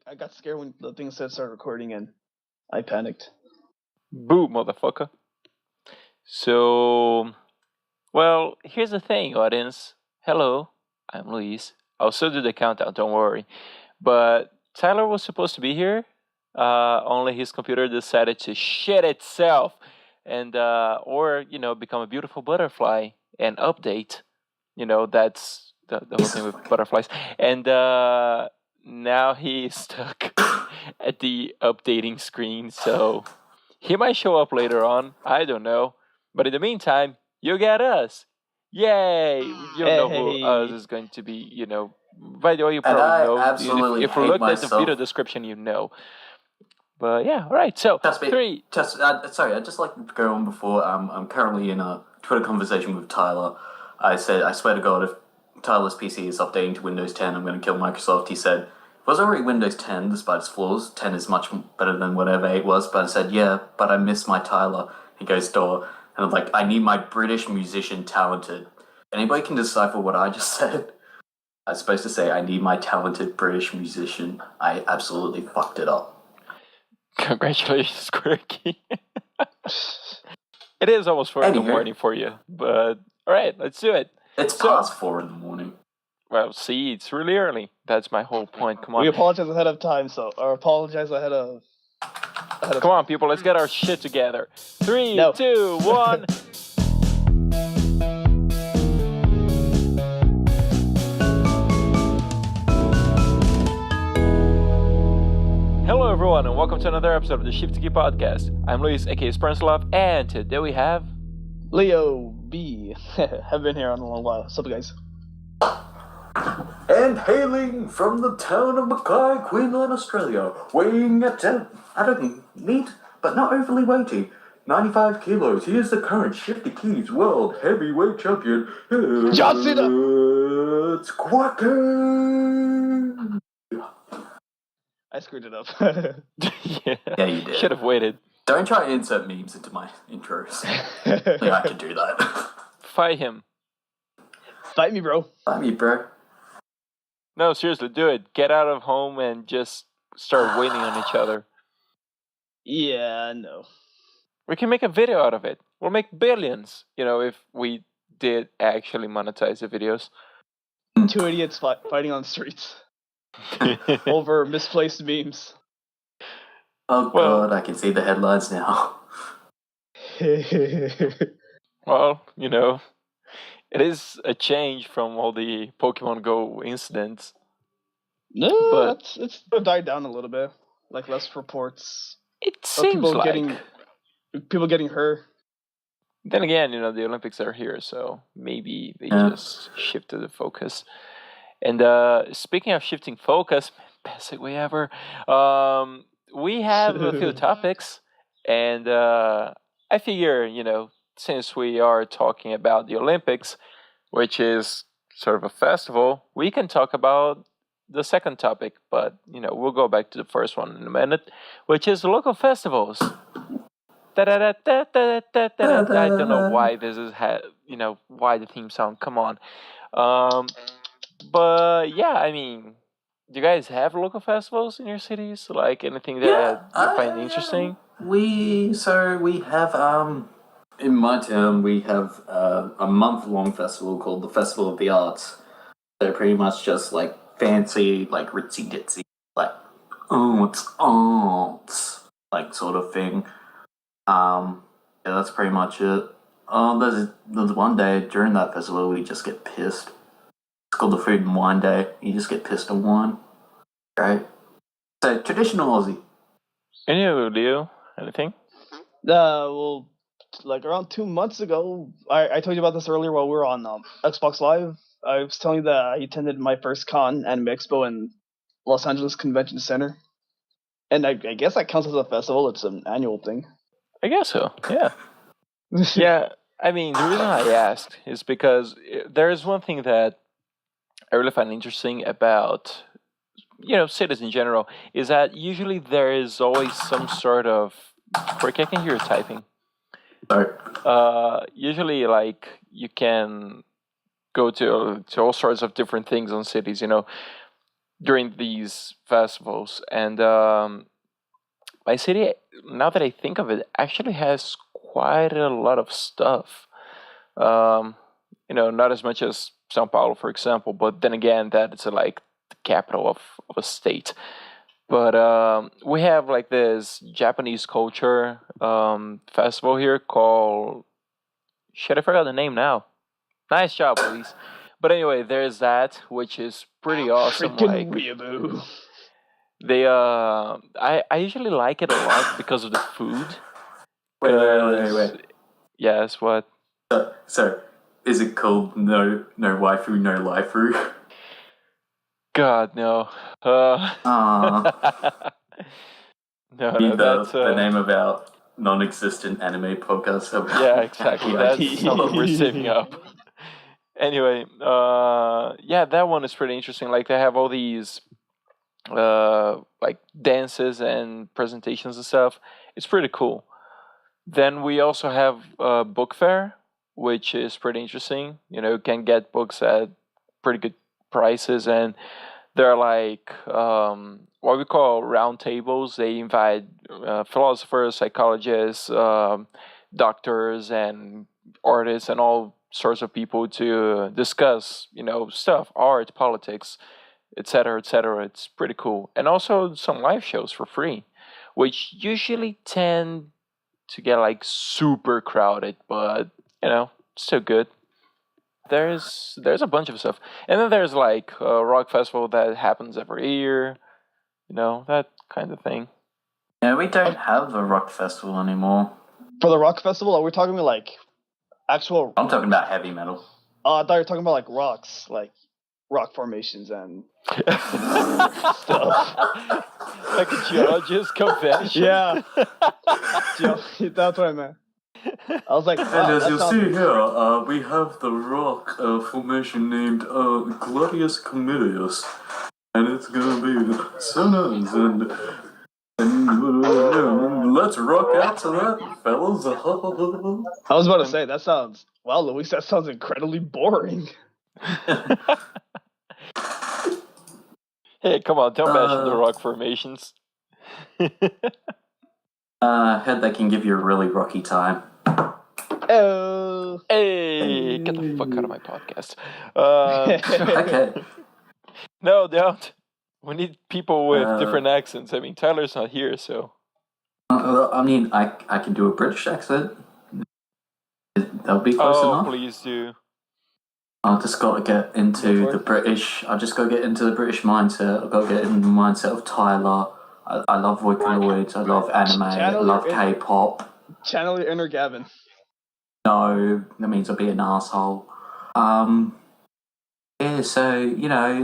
I got scared when the thing said start recording and I panicked. Boo, motherfucker. So, well, here's the thing, audience. Hello, I'm Luís. I'll still do the countdown, don't worry. But Tyler was supposed to be here. Only his computer decided to shit itself and, become a beautiful butterfly and update. That's the whole thing with butterflies. And now he's stuck at the updating screen, so he might show up later on. I don't know. But in the meantime, you get us. Yay! You don't know who us is going to be, By the way, you probably know. Absolutely if you looked at the video description, you know. But yeah, all right. So, sorry, I'd just like to go on before. I'm currently in a Twitter conversation with Tyler. I said, I swear to God, if Tyler's PC is updating to Windows 10, I'm going to kill Microsoft. He said, it was already Windows 10, despite its flaws. 10 is much better than whatever 8 was. But I said, yeah, but I miss my Tyler. He goes, door. And I'm like, I need my British musician talented. Anybody can decipher what I just said? I was supposed to say, I need my talented British musician. I absolutely fucked it up. Congratulations, Quirky. It is almost 4 in the morning for you, but all right, let's do it. It's past 4 in the morning. Well, see, it's really early. That's my whole point. Come on. We apologize ahead of time, apologize ahead of Come on, people, let's get our shit together. 3, 2, 1. Hello, everyone, and welcome to another episode of the Shifty podcast. I'm Luís, aka SpartanSloth, and today we have Leo B. Have been here in a long while. What's up, guys? And hailing from the town of Mackay, Queensland, Australia, weighing at 10, I don't neat, but not overly weighty, 95 kilos. He is the current Shifty Keys World Heavyweight Champion. John Cena! It's Quirky! I screwed it up. Yeah, you did. Should have waited. Don't try to insert memes into my intros. I could do that. Fight him. Fight me, bro. Fight me, bro. No, seriously, do it. Get out of home and just start waiting on each other. Yeah, no. We can make a video out of it. We'll make billions, if we did actually monetize the videos. 2 idiots fighting on the streets. Over misplaced memes. Oh God, I can see the headlines now. Well, it is a change from all the Pokemon Go incidents. No, but it's died down a little bit. Like less reports. It seems people getting hurt. Then again, the Olympics are here, so maybe they just shifted the focus. And speaking of shifting focus, best segue ever, we have a few topics, and I figure, since we are talking about the Olympics, which is sort of a festival, we can talk about the second topic, but, we'll go back to the first one in a minute, which is local festivals. I don't know why this is, why the theme song, come on. But yeah, do you guys have local festivals in your cities? Like anything that you find interesting? We have in my town we have a month-long festival called the Festival of the Arts. They're pretty much just like fancy, like ritzy ditzy, like it's arts, like sort of thing. Yeah, that's pretty much it. There's one day during that festival we just get pissed. It's called the Food and Wine Day. You just get pissed on wine. Right? So, traditional Aussie. And you, Leo? Anything? Well, like around 2 months ago, I told you about this earlier while we were on Xbox Live. I was telling you that I attended my first Anime Expo in Los Angeles Convention Center. And I guess that counts as a festival. It's an annual thing. I guess so, yeah. Yeah, the reason I asked is because there is one thing that I really find interesting about, cities in general, is that usually there is always some sort of... Quirky, I can hear you typing. Sorry. Usually, like, you can go to all sorts of different things on cities, during these festivals. And my city, now that I think of it, actually has quite a lot of stuff. Not as much as São Paulo, for example, but then again, that it's like the capital of a state. But we have like this Japanese culture festival here called, shit, I forgot the name now. Nice job, please. But anyway, there's that, which is pretty awesome. Freaking weeaboo. I usually like it a lot because of the food. Wait. Yes, what? So, is it called No Waifu, No Lifu? God, no. No, that's the name of our non-existent anime podcast. Yeah, exactly. That's something we're saving up. Anyway, that one is pretty interesting. Like they have all these like dances and presentations and stuff. It's pretty cool. Then we also have a book fair, which is pretty interesting. You can get books at pretty good prices, and they're like what we call round tables. They invite philosophers, psychologists, doctors, and artists, and all sorts of people to discuss, stuff, art, politics, etc., etc. It's pretty cool. And also some live shows for free, which usually tend to get like super crowded, but still good. There's a bunch of stuff, and then there's like a rock festival that happens every year, that kind of thing. Yeah, we don't have a rock festival anymore. For the rock festival, are we talking about like actual? I'm talking about heavy metal. I thought you were talking about like rocks, like rock formations and stuff. Like a geologist convention. Yeah, that's what I meant. I was like, wow, and as you'll see here, we have the rock formation named Glorious Comedius, and it's gonna be so nice, and let's rock out to that, fellas. I was about to say, that sounds, wow, Luis, that sounds incredibly boring. Hey, come on, don't mention the rock formations. Heard they can give you a really rocky time. Oh. Hey, get the fuck out of my podcast. Okay. No, don't. We need people with different accents. I mean, Tyler's not here, so. I mean, I can do a British accent. That'll be close enough. Oh, please do. I just got to get into the British. I just got to get into the British mindset. I've got to get in the mindset of Tyler. I love Vocaloids. I love anime. I love K-pop. Channel your inner Gavin. No, that means I'll be an asshole. Yeah. So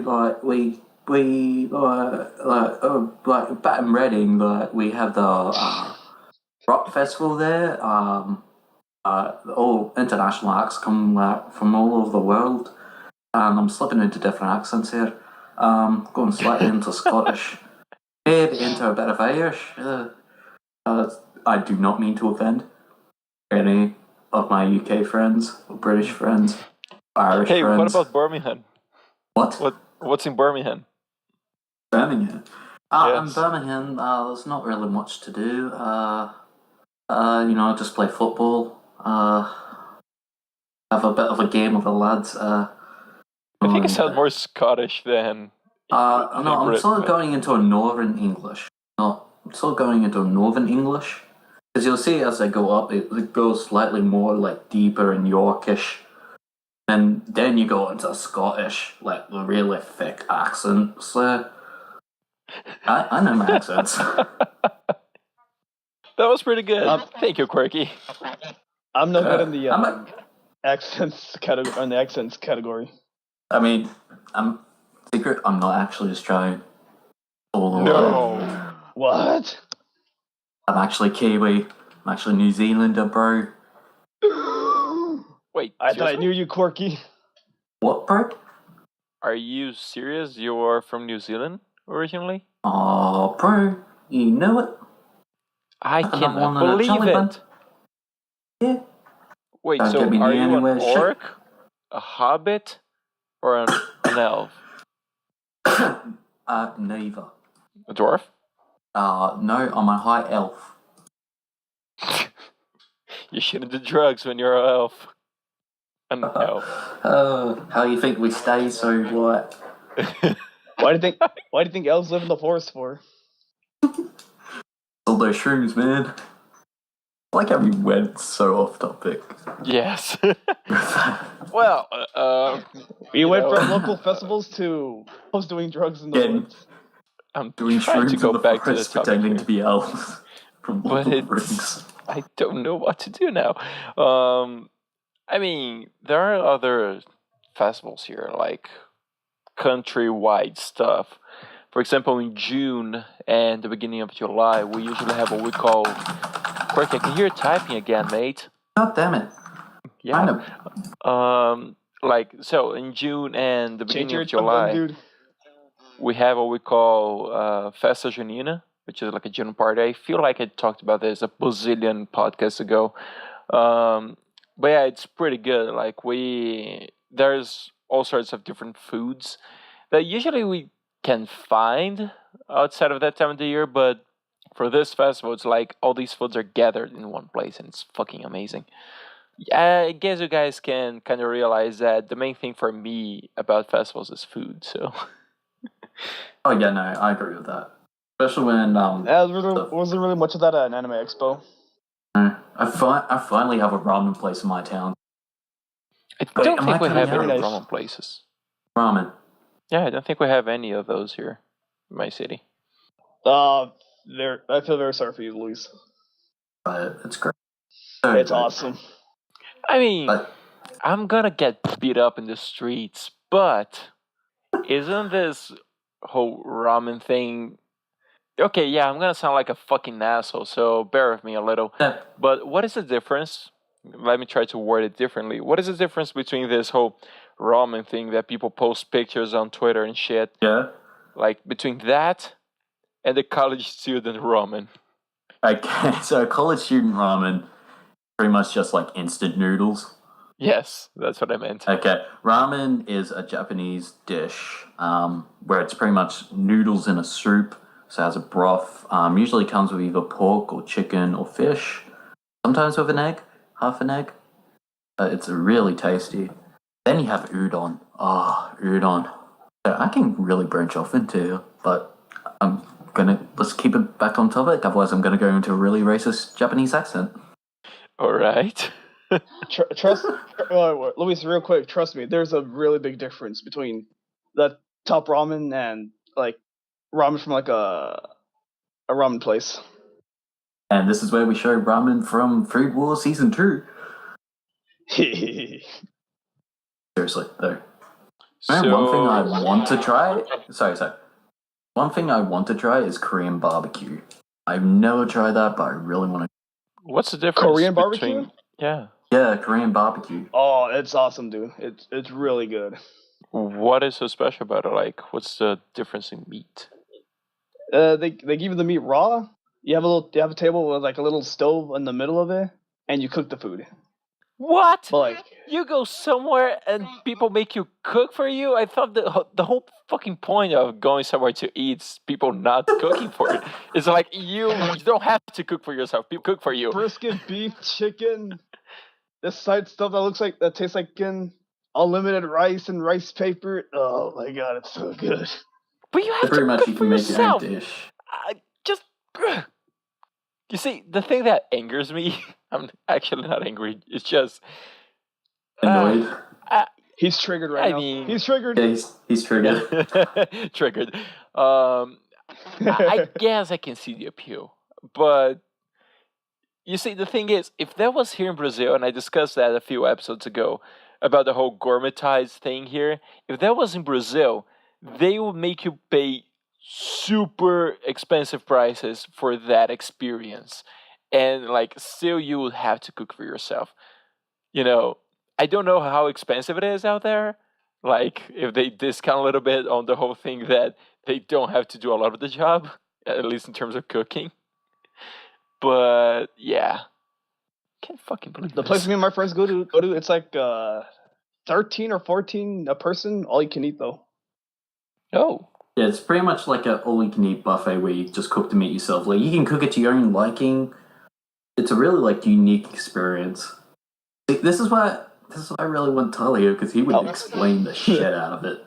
like we like Baton Reading. Like we have the rock festival there. All international acts come from all over the world, and I'm slipping into different accents here. Going slightly into Scottish, maybe into a bit of Irish. I do not mean to offend any of my UK friends, or British friends, Irish friends. Hey, what about Birmingham? What's in Birmingham? Birmingham. Yes. In Birmingham, there's not really much to do. Just play football. Have a bit of a game with the lads. I think it sounds more Scottish than. No, I'm sort of going into a Northern English. No, I'm sort of going into a Northern English. Because you'll see as I go up, it goes slightly more like deeper and Yorkish. And then you go into Scottish, like the really thick accents. I know my accents. That was pretty good. Thank you, Quirky. I'm no good in the accents category. I mean, I'm not actually Australian. No. What? I'm actually Kiwi. I'm actually New Zealander, bro. Wait, I thought I knew you, Quirky. What, bro? Are you serious? You are from New Zealand originally? Oh, bro, you know it. I cannot believe it. Yeah. Wait, so are you an orc, a hobbit, or an elf? Neither. A dwarf? No, I'm a high elf. You shouldn't do drugs when you're an elf. An elf. How you think we stay so what? Why do you think elves live in the forest for? All those shrooms, man. I like how we went so off topic. Yes. Well, We went from local festivals to elves doing drugs in the woods. I'm doing trying to shrooms go in the back to the forest, topic pretending here. to be elves from But Lord of the Rings. I don't know what to do now. I mean, there are other festivals here, like countrywide stuff. For example, in June and the beginning of July, we usually have what we call Quirky. I can hear you typing again, mate. God damn it! Yeah. So in June and the beginning of July, dude. we have what we call Festa Junina, which is like a June party. I feel like I talked about this a bazillion podcasts ago. But yeah, it's pretty good. Like there's all sorts of different foods that usually we can find outside of that time of the year, but for this festival, it's like all these foods are gathered in one place, and it's fucking amazing. I guess you guys can kind of realize that the main thing for me about festivals is food. So. Oh yeah, no, I agree with that. Especially when Wasn't really much of that at an anime expo. I finally have a ramen place in my town. I don't think we have very any nice. ramen places. Ramen. Yeah, I don't think we have any of those here in my city. I feel very sorry for you, Luís. But it's great. It's awesome. I mean, I'm gonna get beat up in the streets, but isn't this whole ramen thing... Okay, yeah, I'm gonna sound like a fucking asshole, so bear with me a little. Yeah. But what is the difference? Let me try to word it differently. What is the difference between this whole ramen thing that people post pictures on Twitter and shit? Yeah. Like, between that and the college student ramen. Okay, so college student ramen, pretty much just like instant noodles. Yes, that's what I meant. Okay, ramen is a Japanese dish where it's pretty much noodles in a soup. So it has a broth. Usually comes with either pork or chicken or fish. Sometimes with an egg, half an egg. It's really tasty. Then you have udon. Udon. So I can really branch off into, but let's keep it back on topic. Otherwise, I'm gonna go into a really racist Japanese accent. All right. Luís, real quick, trust me, there's a really big difference between the top ramen and like ramen from like a ramen place. And this is where we show ramen from Food Wars Season 2. Seriously, though. One thing I want to try... Sorry. One thing I want to try is Korean barbecue. I've never tried that, but I really want to... What's the difference Korean between... barbecue? Yeah. Yeah, Korean barbecyu. Oh, it's awesome, dude. It's really good. What is so special about it? Like, what's the difference in meat? They give you the meat raw. You have a table with like a little stove in the middle of it, and you cook the food. What? But like, you go somewhere and people make you cook for you? I thought the whole fucking point of going somewhere to eat is people not cooking for it. It's like you don't have to cook for yourself. People cook for you. Brisket, beef, chicken, this side stuff that tastes like unlimited rice and rice paper. Oh my god, it's so good. But you have pretty to much cook you for can make yourself. your own dish. You see, the thing that angers me, I'm actually not angry. It's just Annoyed. He's triggered right now. mean, he's triggered. Yeah, he's triggered. Triggered. I guess I can see the appeal, but you see, the thing is, if that was here in Brazil, and I discussed that a few episodes ago about the whole gourmetized thing here, if that was in Brazil, they would make you pay super expensive prices for that experience, and like still you would have to cook for yourself. I don't know how expensive it is out there, like if they discount a little bit on the whole thing that they don't have to do a lot of the job, at least in terms of cooking. But yeah, can't fucking believe The this. place me and my friends go to, it's like 13 or 14 a person, all you can eat though. Oh, Yeah, it's pretty much like an all-you-can-eat buffet where you just cook the meat yourself. Like you can cook it to your own liking. It's a really like unique experience. This is why I really want Tyler here because he would explain the shit out of it.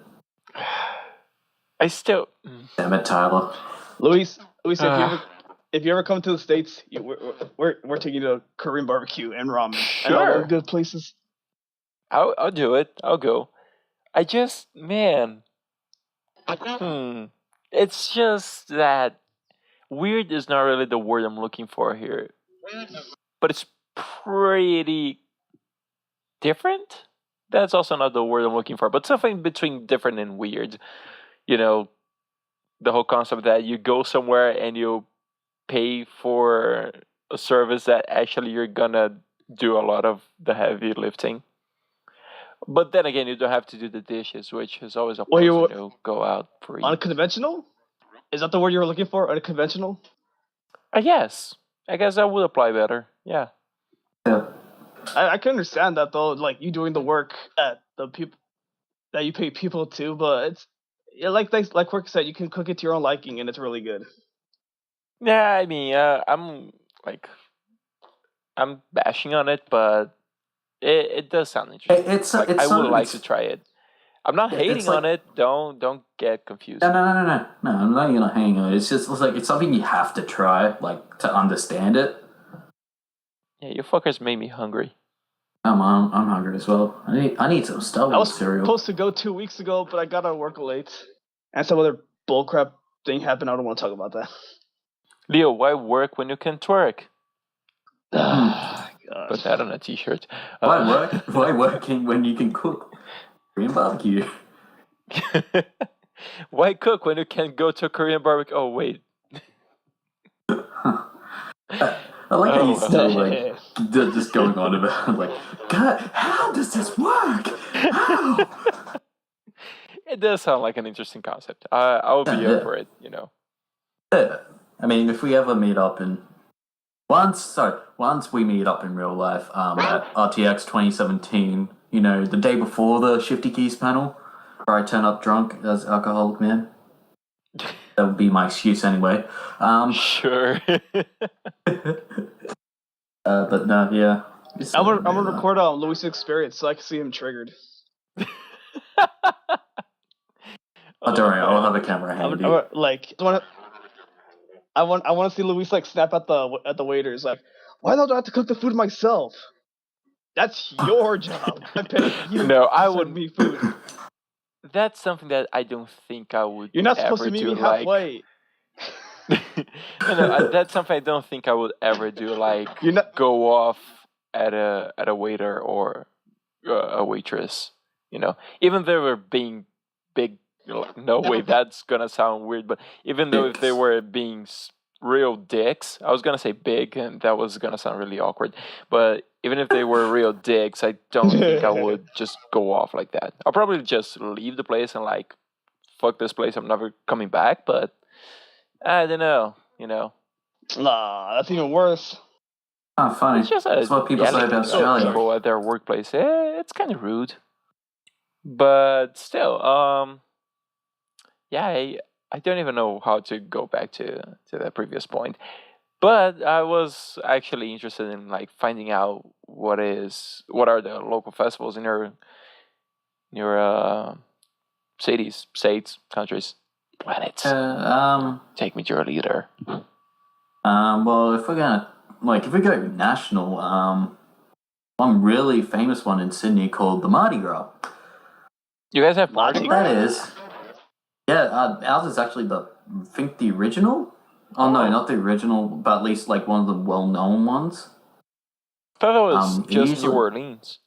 I still. Damn it, Tyler. Luís, if you ever come to the States, we're taking you to Korean barbecue and ramen and all Sure. those good places. I'll do it. I'll go. I just, man. It's just that weird is not really the word I'm looking for here, but it's pretty different. That's also not the word I'm looking for, but something between different and weird. You know, the whole concept that you go somewhere and you pay for a service that actually you're gonna do a lot of the heavy lifting. But then again, you don't have to do the dishes, which is always a plus when you go out for eat. Unconventional? Is that the word you were looking for? Unconventional? I guess that would apply better. Yeah. Yeah. I can understand that though, like you doing the work at the people that you pay people to, but it's like Quirky said, you can cook it to your own liking, and it's really good. Yeah, I mean, I'm bashing on it, but it does sound interesting. I would like to try it. I'm not hating on it. Don't get confused. No. I'm not even hating on it. It's just like it's something you have to try, like to understand it. Yeah, you fuckers made me hungry. I'm hungry as well. I need some Star Wars cereal. I was supposed to go 2 weeks ago, but I got out of work late, and some other bullcrap thing happened. I don't want to talk about that. Leo, why work when you can twerk? God. Put that on a t-shirt. Why work? Why working when you can cook Korean barbecue? Why cook when you can go to a Korean barbecue? Oh wait. I like how you still like just going on about like, God, how does this work? How? It does sound like an interesting concept. I would be up for it, you know. Yeah. I mean, if we ever meet up once we meet up in real life, at RTX 2017, you know, the day before the Shifty Keys panel, where I turn up drunk as alcoholic man. That would be my excuse anyway. Sure. But no, yeah. I'm gonna record Luís' experience so I can see him triggered. Don't worry, I'll have a camera handy. I want to see Luís like snap at the waiters like, why don't I have to cook the food myself? That's your job. I'm paying you. No, I would wouldn't. Me food. That's something that I don't think I would. You're not supposed to meet me halfway. No, that's something I don't think I would ever do. Like go off at a waiter or a waitress. You know, even though we're being big. No way, that's gonna sound weird. But even though if they were being real dicks, I was gonna say big, and that was gonna sound really awkward. But even if they were real dicks, I don't think I would just go off like that. I'll probably just leave the place and like, fuck this place, I'm never coming back. But I don't know, you know. Nah, that's even worse. Oh, funny. It's just that's what people say about Australia. People at their workplace, it's kind of rude. But still, yeah, I don't even know how to go back to that previous point. But I was actually interested in like finding out what are the local festivals in your cities, states, countries, planets. Take me to your leader. Well, if we go national, one really famous one in Sydney called the Mardi Gras. You guys have Mardi Gras? That is. Yeah, ours is actually the original. Oh no, not the original, but at least like one of the well-known ones. I thought it was just New Orleans.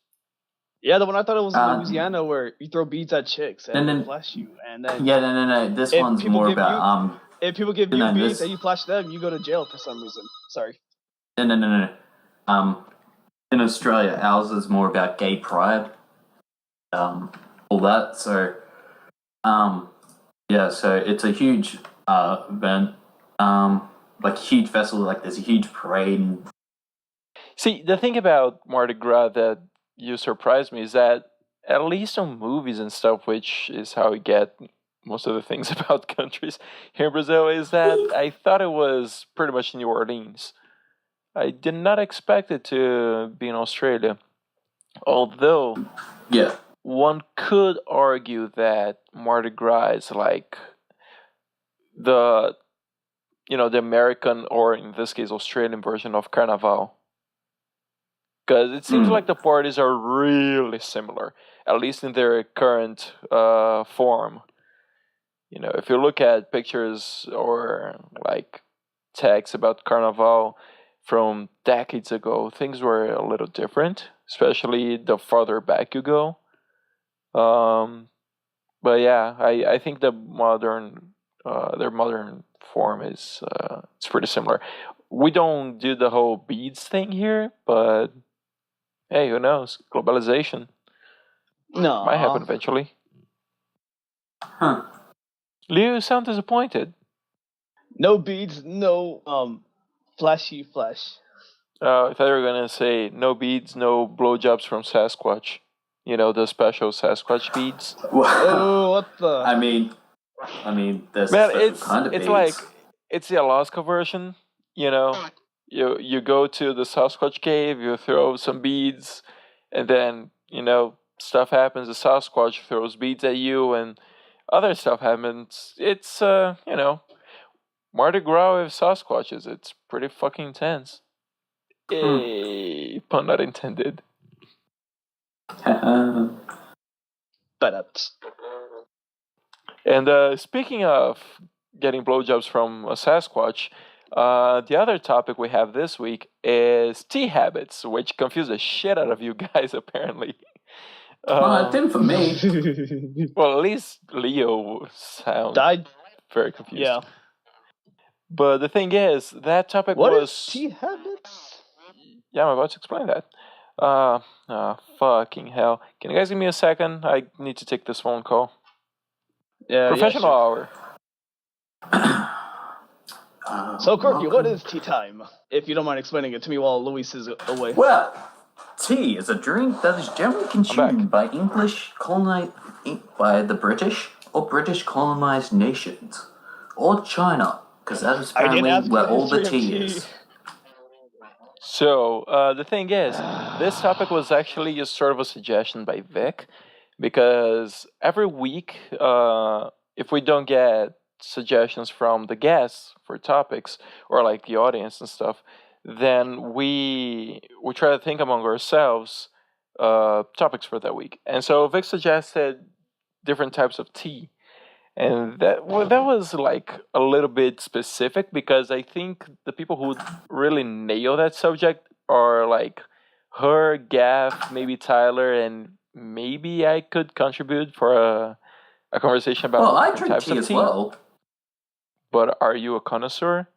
Yeah, the one I thought it was in Louisiana where you throw beads at chicks and they flash you, and then no. This one's more about if people give you beads and you flash them, you go to jail for some reason. Sorry. No. In Australia, ours is more about gay pride. All that. So, yeah. So it's a huge event. Like huge festival. Like there's a huge parade. See, the thing about Mardi Gras that you surprised me is that at least on movies and stuff, which is how we get most of the things about countries here in Brazil is that I thought it was pretty much New Orleans. I did not expect it to be in Australia. Although, Yeah. one could argue that Mardi Gras is like the the American, or in this case Australian version of Carnival. Because it seems like the parties are really similar, at least in their current form. If you look at pictures or like text about Carnival from decades ago, things were a little different, especially the farther back you go. But yeah, I think their modern form is it's pretty similar. We don't do the whole beads thing here, but hey, who knows? Globalization might happen No. eventually. Huh. Leo, you sound disappointed. No beads, no flashy flesh. I thought you were gonna say no beads, no blowjobs from Sasquatch. The special Sasquatch beads. Oh, what the? I mean, there's Man, a special kind of it's beads. like it's the Alaska version. You go to the Sasquatch cave, you throw some beads, and then stuff happens. The Sasquatch throws beads at you, and other stuff happens. It's Mardi Gras with Sasquatches. It's pretty fucking intense. Pun not intended. But And speaking of getting blowjobs from a Sasquatch, the other topic we have this week is tea habits, which confuse the shit out of you guys, apparently. Well, it didn't for me. Well, at least Leo sounds died. very confused. Yeah. But the thing is, that topic What was... is tea habits? Yeah, I'm about to explain that. Fucking hell. Can you guys give me a second? I need to take this phone call. Yeah. Professional hour. So, Quirky, welcome. what is tea time? If you don't mind explaining it to me while Luís is away. Well, tea is a drink that is generally consumed by by the British or British colonized nations, or China, because that is apparently where all the tea is. So, the thing is, this topic was actually just sort of a suggestion by Vic, because every week, if we don't get suggestions from the guests for topics, or like the audience and stuff, then we try to think among ourselves topics for that week. And so Vic suggested different types of tea. And that was like a little bit specific, because I think the people who really nail that subject are like her, Gaff, maybe Tyler, and maybe I could contribute for a conversation about I different drink types tea of as tea. well. But are you a connoisseur?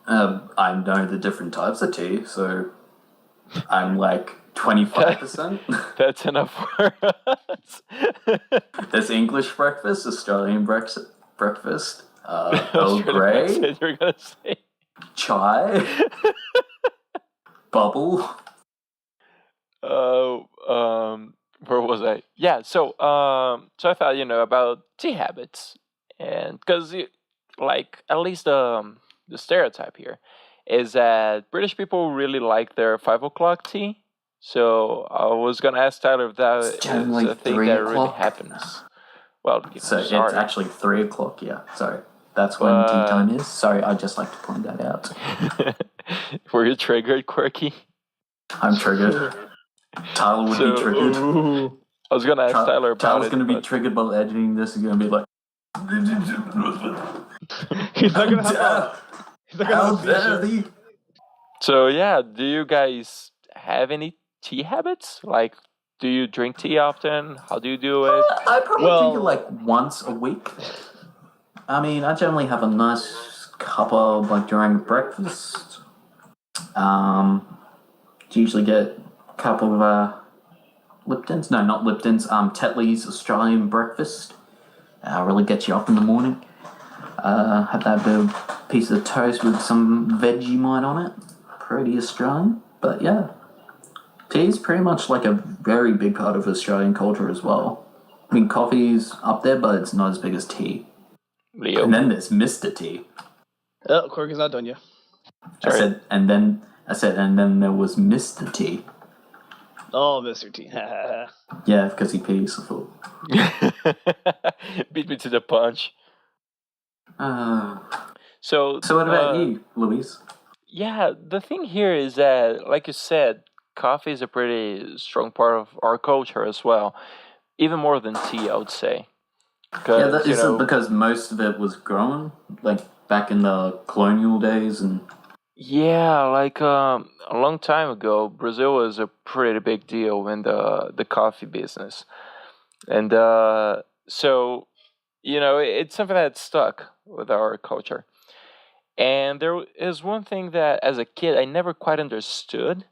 I know the different types of tea, so I'm like 25%. That's enough for us. There's English breakfast, Australian breakfast, Earl Australian Grey, accent, you're gonna say. chai, bubble. Where was I? Yeah, so I thought about tea habits, and because like at least the stereotype here is that British people really like their 5 o'clock tea. So I was gonna ask Tyler if that is generally a thing 3 that really o'clock. happens. Well, So sorry. it's actually 3 o'clock, yeah. Sorry. That's when tea time is. Sorry, I'd just like to point that out. Were you triggered, Quirky? I'm triggered. Tyler would be triggered. I was gonna ask Tyler about Tyler's it. going to be triggered by editing this. He's going to be like... He's not gonna have How dare thee? So yeah, do you guys have any tea habits? Like, do you drink tea often? How do you do it? I probably drink it like once a week. I mean, I generally have a nice cup of like during breakfast. Usually get a cup of Lipton's. No, not Lipton's. Tetley's Australian breakfast. Really gets you up in the morning. Have that big piece of toast with some Vegemite on it. Pretty Australian, but yeah. Tea is pretty much like a very big part of Australian culture as well. I mean, coffee's up there, but it's not as big as tea. Leo. And then there's Mr. T. Oh, Quirky's not done yet. I said, and then there was Mr. T. Oh, Mr. T. Yeah, because he pays the fool. Beat me to the punch. So what about you, Luís? Yeah, the thing here is that, like you said, coffee is a pretty strong part of our culture as well. Even more than tea, I would say. Yeah, that isn't because most of it was grown, like back in the colonial days and. Yeah, like a long time ago, Brazil was a pretty big deal in the coffee business, and so it's something that stuck with our culture. And there is one thing that, as a kid, I never quite understood,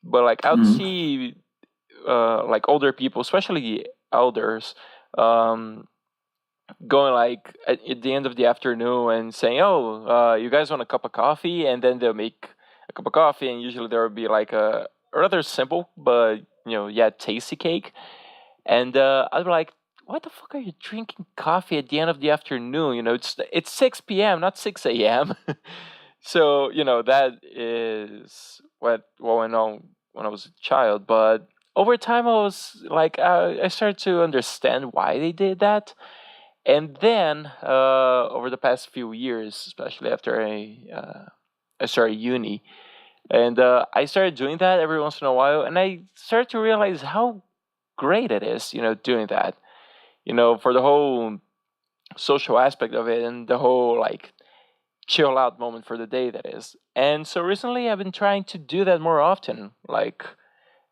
but like I would see, like older people, especially elders, going like at the end of the afternoon and saying, "Oh, you guys want a cup of coffee?" And then they'll make a cup of coffee, and usually there will be like a rather simple but tasty cake. And I'd be like, "Why the fuck are you drinking coffee at the end of the afternoon? It's 6 p.m., not 6 a.m." So that is what went on when I was a child. But over time, I was like, I started to understand why they did that. And then over the past few years, especially after I started uni, and I started doing that every once in a while, and I started to realize how great it is, doing that, for the whole social aspect of it and the whole like chill out moment for the day that is. And so recently, I've been trying to do that more often. Like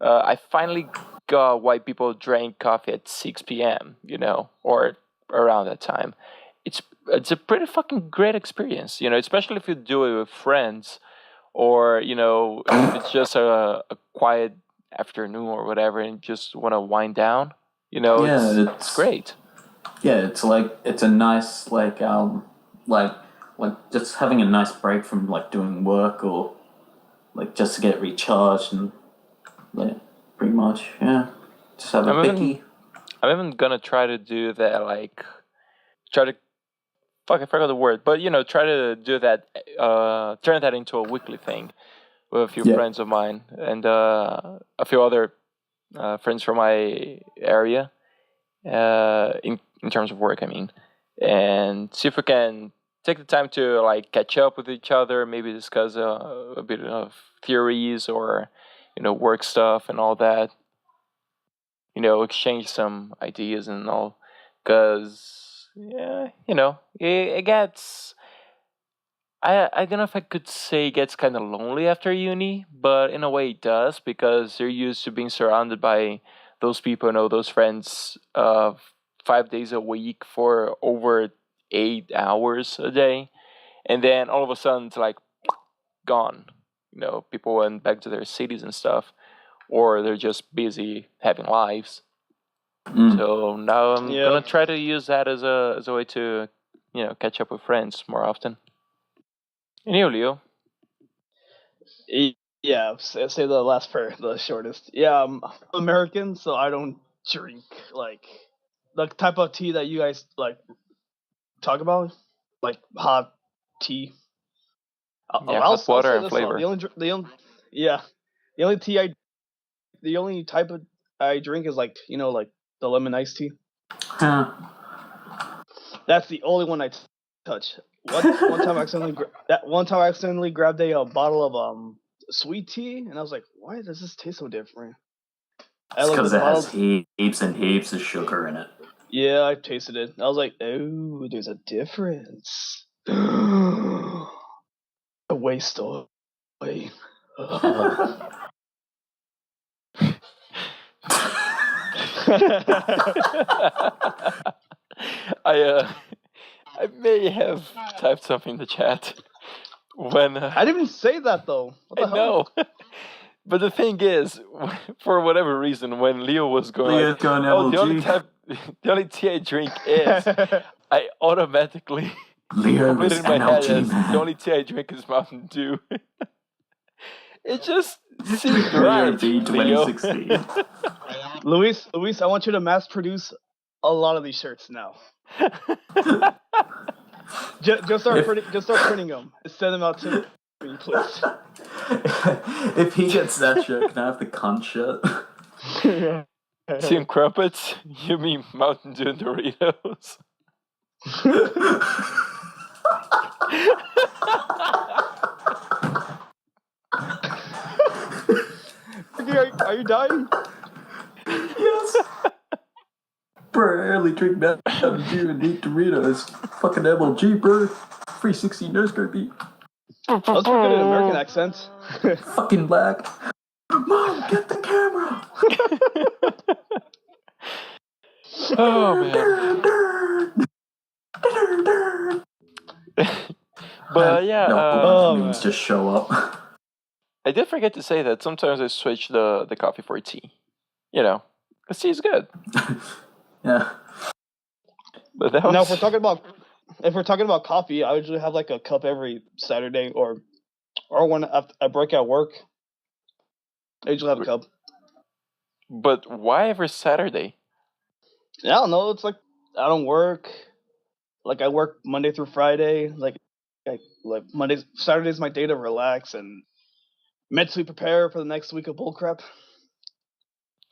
I finally got why people drank coffee at 6 p.m., or around that time. It's a pretty fucking great experience, especially if you do it with friends, or if it's just a quiet afternoon or whatever, and just want to wind down. It's great. Yeah, it's a nice like just having a nice break from like doing work or like just to get recharged and like pretty much just have a picky. I'm even gonna try to do that, like I forgot the word, but try to do that, turn that into a weekly thing with a few friends of mine and a few other friends from my area, in terms of work, I mean, and see if we can take the time to like catch up with each other, maybe discuss a bit of theories or work stuff and all that. Exchange some ideas and all, because it gets. I don't know if I could say it gets kind of lonely after uni, but in a way it does, because you're used to being surrounded by those people, those friends, 5 days a week for over 8 hours a day, and then all of a sudden it's like gone. People went back to their cities and stuff, or they're just busy having lives. So now I'm gonna try to use that as a way to catch up with friends more often. And you, Leo? Yeah, say the last part, the shortest. Yeah, I'm American, so I don't drink like the type of tea that you guys like talk about, like hot tea. Hot water and flavor. The only type of I drink is like like the lemon iced tea. That's the only one I touch. One time I accidentally grabbed a bottle of sweet tea, and I was like, why does this taste so different? It's because it has heaps and heaps of sugar in it. Yeah, I tasted it. I was like, oh, there's a difference. A waste away. I may have typed something in the chat when I didn't even say that though. What the hell? No. But the thing is, for whatever reason, when Leo was going, the only tea I drink is, I automatically Leo put it in my head as the only tea I drink is Mountain Dew. It just seemed right. Leo 2016. Luís, I want you to mass produce a lot of these shirts now. Just start printing them and send them out to me, please. If he gets that shirt, can I have the cunt shirt? Team Crumpets? You mean Mountain Dew and Doritos? Are you dying? Yes. Bro, I only drink Mountain Dew and eat Doritos. Fucking MLG, bro. 360 no scopey. Let's forget an American accent. Fucking black. Mom, get the camera. Oh man. But yeah, memes just show up. I did forget to say that sometimes I switch the coffee for tea. You know, because tea is good. Yeah. But that was... Now, if we're talking about coffee, I usually have like a cup every Saturday, or when I break at work, I usually have a cup. But why every Saturday? I don't know. It's like I don't work. Like I work Monday through Friday. Like Saturday's my day to relax and mentally prepare for the next week of bullcrap.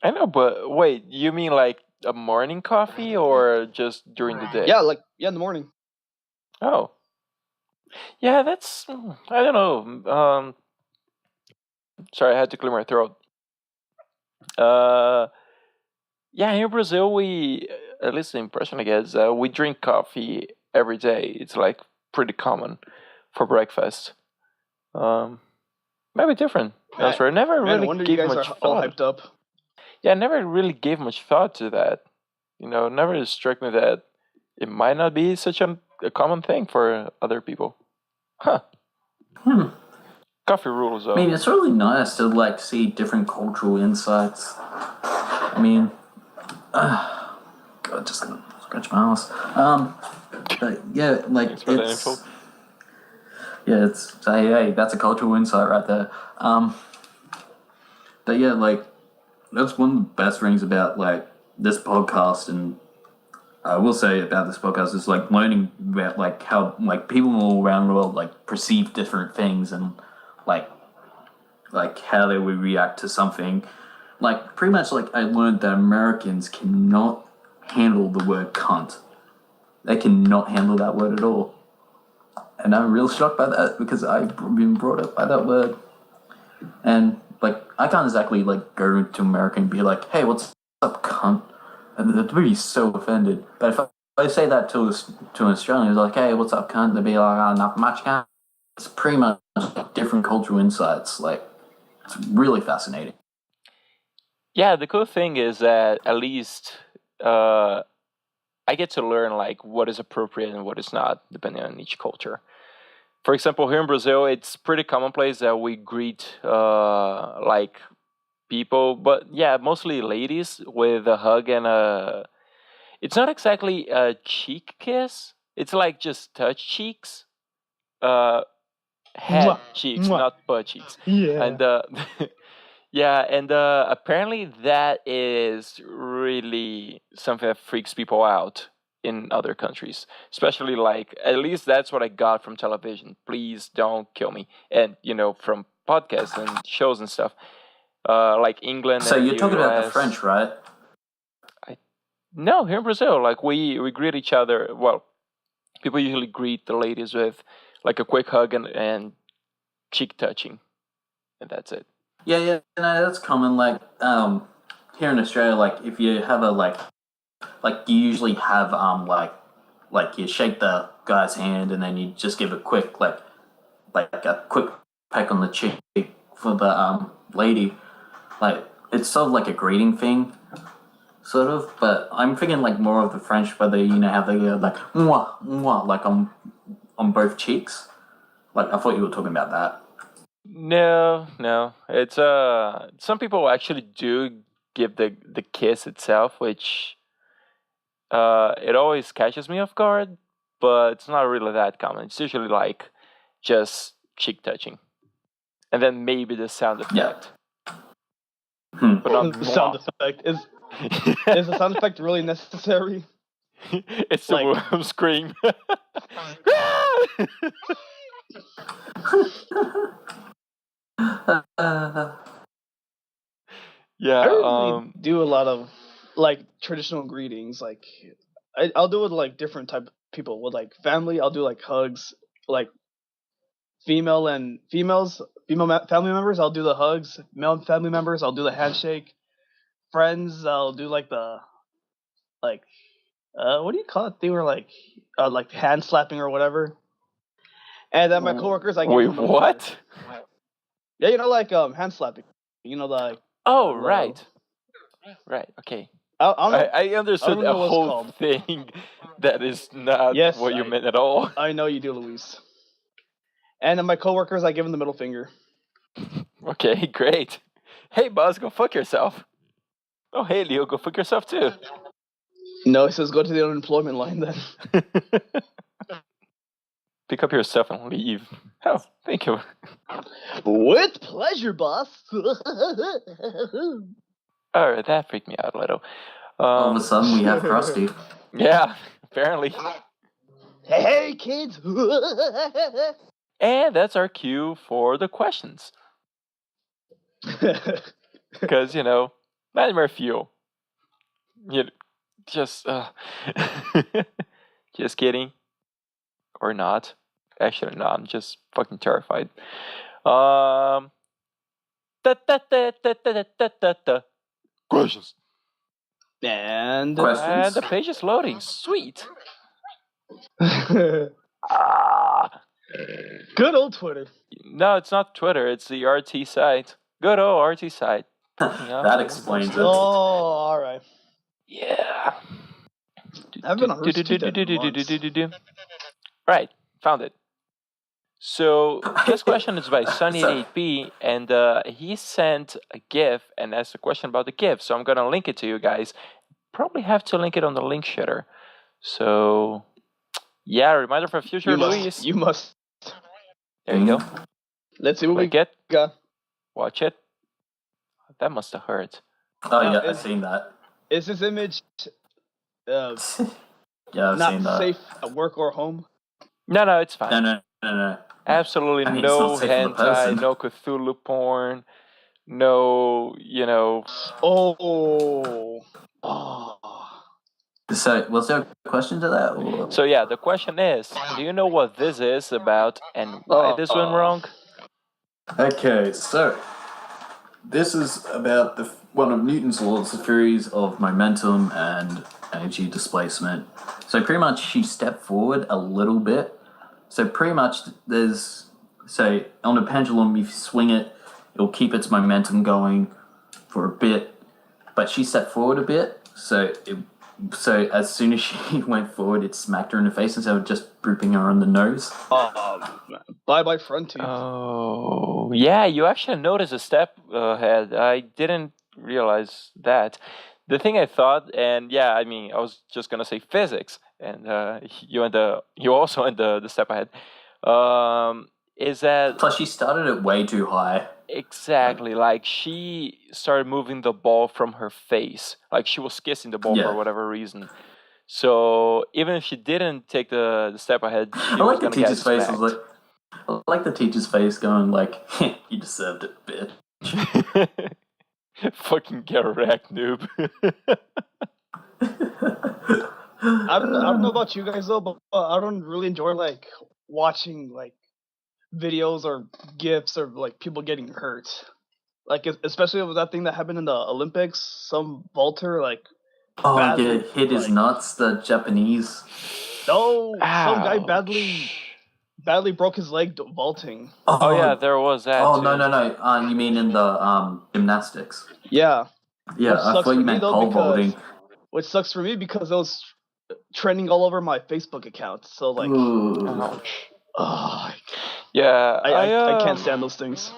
I know, but wait, you mean like a morning coffee or just during the day? Yeah, in the morning. Oh. Yeah, that's... I don't know. Sorry, I had to clear my throat. Yeah, here in Brazil, we... At least the impression I get is we drink coffee every day. It's like pretty common for breakfast. Maybe different elsewhere. I never really gave much thought. All hyped up. Yeah, I never really gave much thought to that. You know, never struck me that it might not be such a common thing for other people. Huh. Coffee rules, though. I mean, it's really nice to, like, see different cultural insights. I mean... God, just gonna scratch my ass. But, yeah, like, it's... Yeah, it's... Hey, that's a cultural insight right there. But, yeah, like, that's one of the best things about, like, this podcast, and I will say about this podcast is, like, learning about, like, how, like, people all around the world, like, perceive different things and, like how they would react to something. Like, pretty much, like, I learned that Americans cannot handle the word cunt. They cannot handle that word at all. And I'm real shocked by that because I've been brought up by that word. And, like, I can't exactly, like, go to America and be like, hey, what's up, cunt? And they'd be so offended. But if I say that to an Australian, it's like, hey, what's up, cunt? They'd be like, oh, not much, cunt. It's pretty much different cultural insights. Like, it's really fascinating. Yeah, the cool thing is that at least I get to learn like what is appropriate and what is not, depending on each culture. For example, here in Brazil, it's pretty commonplace that we greet like people, but yeah, mostly ladies with a hug and a... It's not exactly a cheek kiss. It's like just touch cheeks. Head cheeks, not butt cheeks. Yeah. And yeah, and apparently that is really something that freaks people out in other countries, especially like, at least that's what I got from television. Please don't kill me. And you know, from podcasts and shows and stuff, like England. So and you're talking about the French, right? No, here in Brazil, like we greet each other. Well, people usually greet the ladies with like a quick hug and cheek touching, and that's it. Yeah, no, that's common. Like, here in Australia, like if you have a like you usually have like you shake the guy's hand and then you just give a quick like a quick peck on the cheek for the lady. Like, it's sort of like a greeting thing, sort of. But I'm thinking like more of the French, where they have the like mwah mwah like on both cheeks. Like, I thought you were talking about that. No. It's some people actually do give the kiss itself, which it always catches me off guard, but it's not really that common. It's usually like just cheek touching, and then maybe the sound effect. Yeah. But not the sound effect is the sound effect really necessary? It's the Wilhelm scream. Yeah, I really do a lot of like traditional greetings. Like I'll do it with like different type of people. With like family, I'll do like hugs. Like female family members, I'll do the hugs. Male family members, I'll do the handshake. Friends, I'll do like the like what do you call it? They were like hand slapping or whatever. And then my coworkers, I give Wait, them the what? Yeah, you know, like hand slapping. You know, like oh, right, okay. I understood a whole thing that is not what you meant at all. I know you do, Luís. And then my coworkers, I give them the middle finger. Okay, great. Hey, boss, go fuck yourself. Oh, hey, Leo, go fuck yourself too. No, he says go to the unemployment line then. Pick up your stuff and leave. Oh, thank you. With pleasure, boss. Alright, that freaked me out a little. All of a sudden, we have Krusty. Yeah, apparently. Hey, kids. And that's our cue for the questions. Because, nightmare fuel. Just kidding. Or not. Actually, no, I'm just fucking terrified. Questions. And the page is loading. Sweet. Good old Twitter. No, it's not Twitter. It's the RT site. Good old RT site. That explains it. Oh, all right. Yeah. I've been on Hearst Right, found it. So this question is by Sonny8p, and he sent a GIF and asked a question about the GIF. So I'm gonna link it to you guys. Probably have to link it on the link shitter. So yeah, reminder for future Luís. You must. There you go. Let's see what we get. Got. Watch it. That must have hurt. Oh yeah, I've seen that. Is this image yeah, I've not seen that. safe at work or home? No, it's fine. No. Absolutely I mean, no it's not safe for the hentai, person. no Cthulhu porn, no, Oh. So, was there a question to that? Or? So yeah, the question is, do you know what this is about and why this went wrong? Okay, so this is about one of Newton's laws, the theories of momentum and energy displacement. So pretty much she stepped forward a little bit. So pretty much so on a pendulum, if you swing it, it'll keep its momentum going for a bit. But she stepped forward a bit, so as soon as she went forward, it smacked her in the face instead of just booping her on the nose. Bye front teeth. Oh, yeah, you actually noticed a step ahead. I didn't realize that. The thing I thought, and yeah, I mean, I was just gonna say physics, and you also went the step ahead. Is that plus she started it way too high. Exactly, like she started moving the ball from her face, like she was kissing the ball for whatever reason. So even if she didn't take the step ahead, she was gonna get smacked. I like the teacher's face going like, "You deserved it, bitch." Fucking get wrecked, noob. I don't know about you guys though, but I don't really enjoy like watching like videos or GIFs or like people getting hurt. Like especially with that thing that happened in the Olympics, some vaulter like. Oh, badly, yeah, hit his nuts. The Japanese. No, some guy badly broke his leg vaulting. Oh yeah, there was that. Oh too. No. You mean in the gymnastics? Yeah. Yeah, I thought you meant pole vaulting. Which sucks for me because it was trending all over my Facebook account. So like, yeah, I can't stand those things.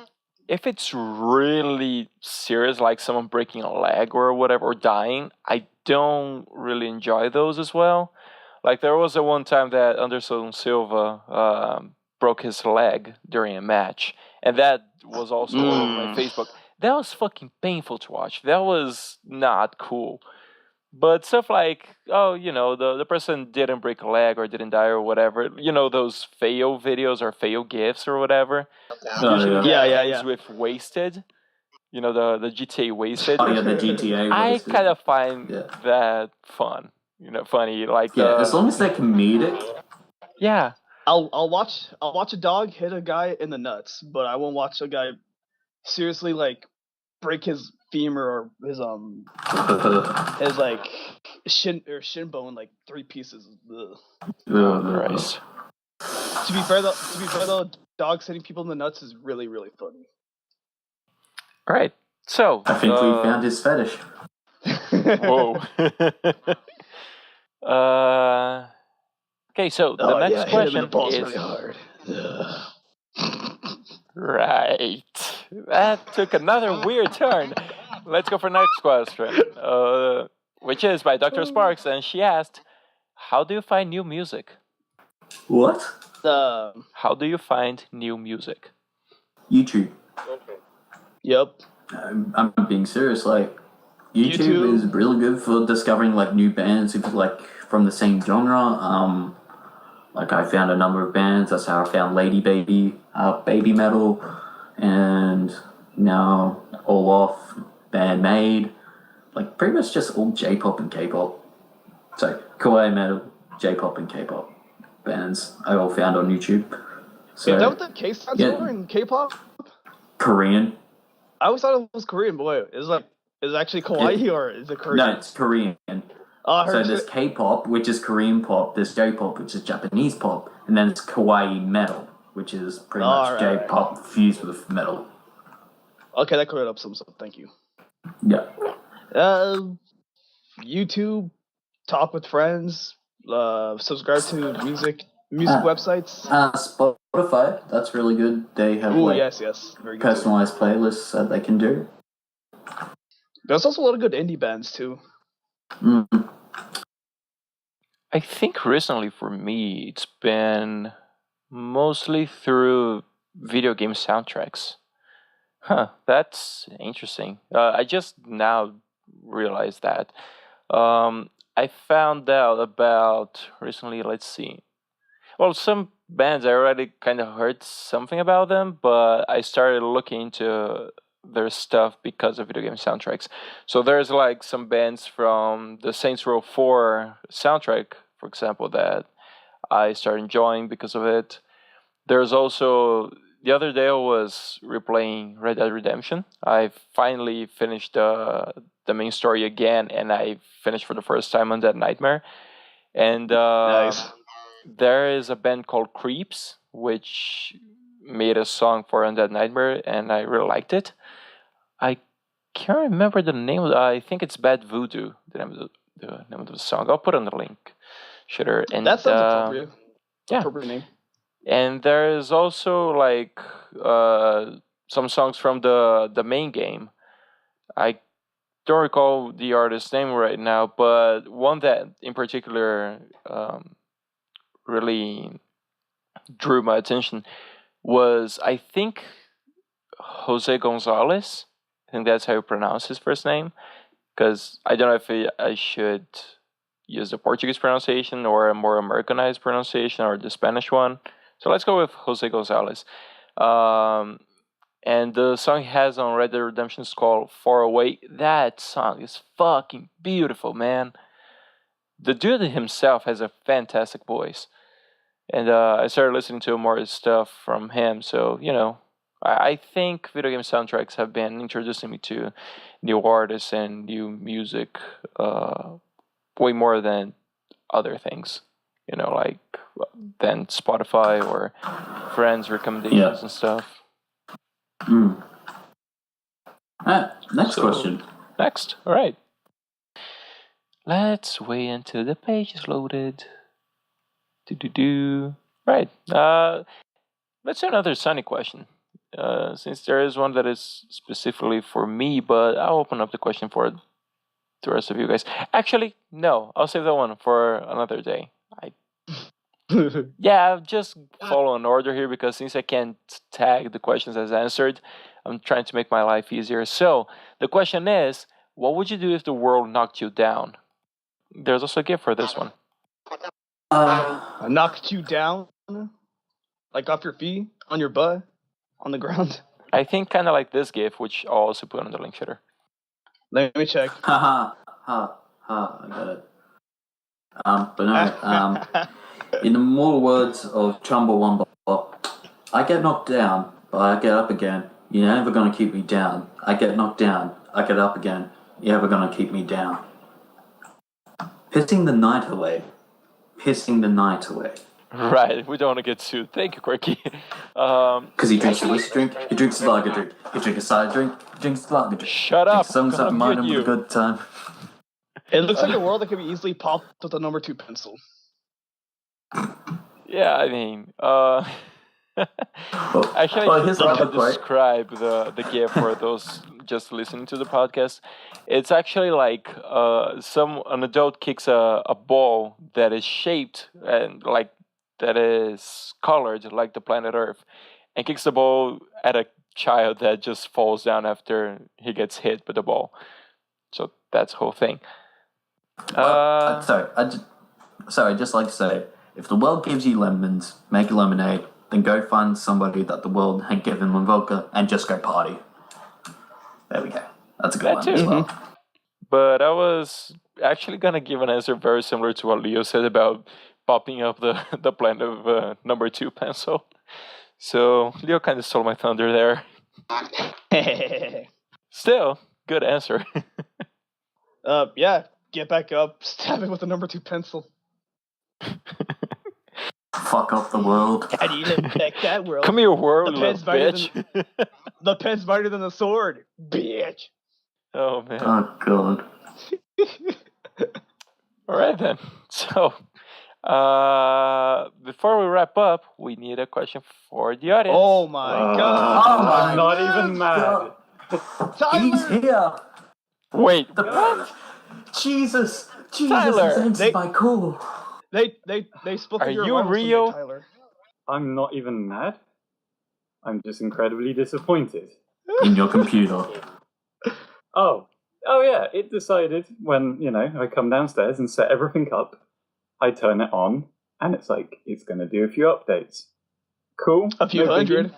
If it's really serious, like someone breaking a leg or whatever, or dying, I don't really enjoy those as well. Like there was one time that Anderson Silva broke his leg during a match, and that was also on my Facebook. That was fucking painful to watch. That was not cool. But stuff like, oh, the person didn't break a leg or didn't die or whatever. Those fail videos or fail gifs or whatever. Usually yeah. that ends with wasted. The GTA wasted. Oh yeah, the GTA. I kind of find Yeah. that fun. Funny. Like as long as they're comedic. Yeah. I'll watch a dog hit a guy in the nuts, but I won't watch a guy seriously like break his femur or his like shin bone like 3 pieces. Ugh. Oh, Christ. To be fair though, dogs hitting people in the nuts is really, really funny. All right. So I think we found his fetish. Whoa. Okay, so the next question is really hard. Right. That took another weird turn. Let's go for next question, which is by Dr. Sparks, and she asked, "How do you find new music?" What? How do you find new music? YouTube. Okay. Yep. I'm being serious. Like, YouTube is really good for discovering like new bands if like from the same genre. Like I found a number of bands. That's how I found Lady Baby, Baby Metal, and now All Off, Band Made. Like pretty much just all J-pop and K-pop. So Kawaii Metal, J-pop and K-pop bands I all found on YouTube. So, is that what the K stands for in K-pop? Korean. I always thought it was Korean, but wait, is it actually Kawaii or is it Korean? No, it's Korean. So there's K-pop, which is Korean pop, there's J-pop, which is Japanese pop, and then it's Kawaii Metal, which is pretty much J-pop fused with metal. Okay, that cleared up some stuff, thank you. Yeah. YouTube, talk with friends, subscribe to music websites. Spotify, that's really good. They have yes, very good personalized playlists that they can do. There's also a lot of good indie bands too. Mm. I think recently for me, it's been mostly through video game soundtracks. Huh, that's interesting. I just now realized that. I found out about recently, let's see. Well, some bands I already kind of heard something about them, but I started looking into their stuff because of video game soundtracks. So there's like some bands from the Saints Row 4 soundtrack, for example, that I started enjoying because of it. There's also, the other day I was replaying Red Dead Redemption. I finally finished the main story again, and I finished for the first time on that Nightmare. And nice. There is a band called Kreeps, which made a song for Undead Nightmare, and I really liked it. I can't remember the name of it. I think it's Bad Voodoo, the name of the song. I'll put on the link. Sure. And that sounds appropriate. Yeah. Appropriate name. And there is also like some songs from the main game. I don't recall the artist's name right now, but one that in particular really drew my attention was, I think, José Gonzalez. I think that's how you pronounce his first name, because I don't know if I should use the Portuguese pronunciation or a more Americanized pronunciation or the Spanish one. So let's go with José Gonzalez. And the song he has on Red Dead Redemption is called Far Away. That song is fucking beautiful, man. The dude himself has a fantastic voice. And I started listening to more stuff from him. So, I think video game soundtracks have been introducing me to new artists and new music way more than other things. Like than Spotify or friends' recommendations and stuff. Next question. Next, all right. Let's wait until the page is loaded. Right. Let's do another Sonny question. Since there is one that is specifically for me, but I'll open up the question for the rest of you guys. Actually, no, I'll save that one for another day. I'll just follow an order here because since I can't tag the questions as answered, I'm trying to make my life easier. So the question is, what would you do if the world knocked you down? there's also a gift for this one. I knocked you down, like off your feet, on your butt, on the ground. I think kind of like this gift, which I'll also put on the link shader. Let me check. Ha ha ha! I got it. But no. In the mortal words of Chumbawamba, I get knocked down, but I get up again. You're never gonna keep me down. I get knocked down, I get up again. You're never gonna keep me down. Pissing the night away. Pissing the night away. Right, we don't want to get sued. Thank you, Quirky. Because he drinks a whiskey drink, he drinks a lager drink. He drinks a cider drink, he drinks a lager drink. Shut up! Songs that remind him of a good time. It looks like a world that can be easily popped with a number 2 pencil. Yeah, I mean, actually, I here's should another probably describe the gift for those just listening to the podcast. It's actually like an adult kicks a ball that is shaped and like that is colored like the planet Earth, and kicks the ball at a child that just falls down after he gets hit with the ball. So that's the whole thing. I'd just like to say, if the world gives you lemons, make a lemonade, then go find somebody that the world had given them vodka and just go party. There we go. That's a good one as well. But I was actually gonna give an answer very similar to what Leo said about popping up the plant of number 2 pencil. So Leo kind of stole my thunder there. Still, good answer. Yeah, get back up, stab it with a number 2 pencil. Fuck up the world. How do you affect that world? Come here, world, little bitch. The pen's mightier than the sword, bitch. Oh, man. Oh, God. All right, then. So, before we wrap up, we need a question for the audience. Oh, my God. I'm not even mad. He's here. Wait, what? Jesus, Tyler, this is my call. They split Are your you rivals real? today, Tyler. I'm not even mad. I'm just incredibly disappointed. In your computer. Oh yeah, it decided when, I come downstairs and set everything up, I turn it on, and it's like, it's going to do a few updates. Cool. A few hundred.